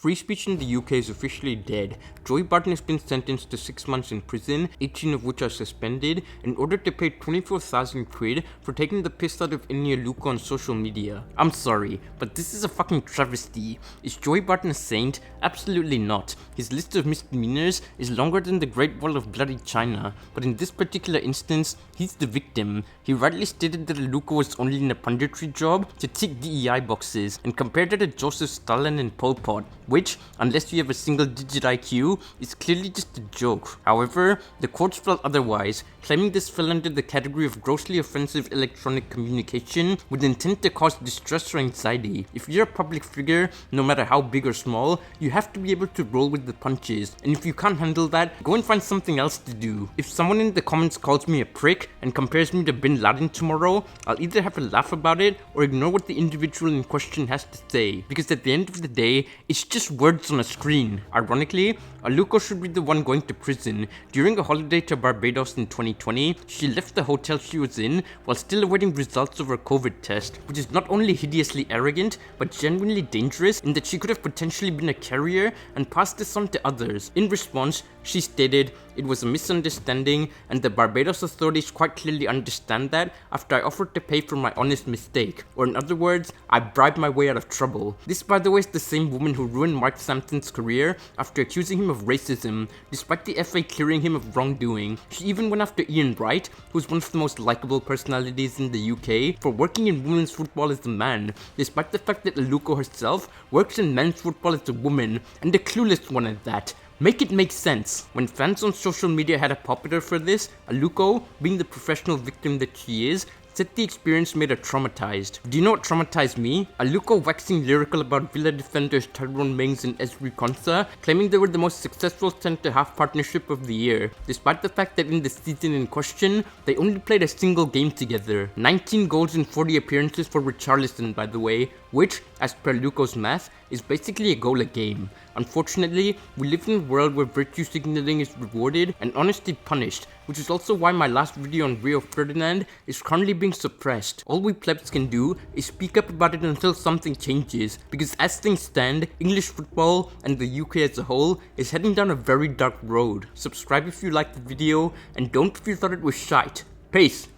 Free speech in the UK is officially dead. Joey Barton has been sentenced to 6 months in prison, 18 of which are suspended, in order to pay 24,000 quid for taking the piss out of Eni Aluko on social media. I'm sorry, but this is a fucking travesty. Is Joey Barton a saint? Absolutely not. His list of misdemeanors is longer than the Great Wall of bloody China, but in this particular instance, he's the victim. He rightly stated that Aluko was only in a punditry job to tick DEI boxes, and compared it to Joseph Stalin and Pol Pot, which, unless you have a single-digit IQ, is clearly just a joke. However, the courts felt otherwise, claiming this fell under the category of grossly offensive electronic communication with intent to cause distress or anxiety. If you're a public figure, no matter how big or small, you have to be able to roll with the punches, and if you can't handle that, go and find something else to do. If someone in the comments calls me a prick and compares me to Bin Laden tomorrow, I'll either have a laugh about it or ignore what the individual in question has to say, because at the end of the day, it's just words on a screen. Ironically, Aluko should be the one going to prison. During a holiday to Barbados in 2020, she left the hotel she was in while still awaiting results of her COVID test, which is not only hideously arrogant, but genuinely dangerous in that she could have potentially been a carrier and passed this on to others. In response, she stated, "It was a misunderstanding and the Barbados authorities quite clearly understand that after I offered to pay for my honest mistake. Or in other words, I bribed my way out of trouble." This, by the way, is the same woman who ruined Mark Sampson's career after accusing him of racism, despite the FA clearing him of wrongdoing. She even went after Ian Wright, who's one of the most likable personalities in the UK, for working in women's football as a man, despite the fact that Aluko herself works in men's football as a woman, and a clueless one at that. Make it make sense. When fans on social media had a popular for this, Aluko, being the professional victim that she is, said the experience made her traumatized. Do you know what traumatized me? Aluko waxing lyrical about Villa defenders Tyrone Mings and Ezri Konsa, claiming they were the most successful centre-half partnership of the year, despite the fact that in the season in question, they only played a single game together. 19 goals and 40 appearances for Richarlison, by the way, which, as per Aluko's math, is basically a goal a game. Unfortunately, we live in a world where virtue signaling is rewarded and honesty punished, which is also why my last video on Rio Ferdinand is currently being suppressed. All we plebs can do is speak up about it until something changes, because as things stand, English football and the UK as a whole is heading down a very dark road. Subscribe if you liked the video, and don't if you thought it was shite. Peace!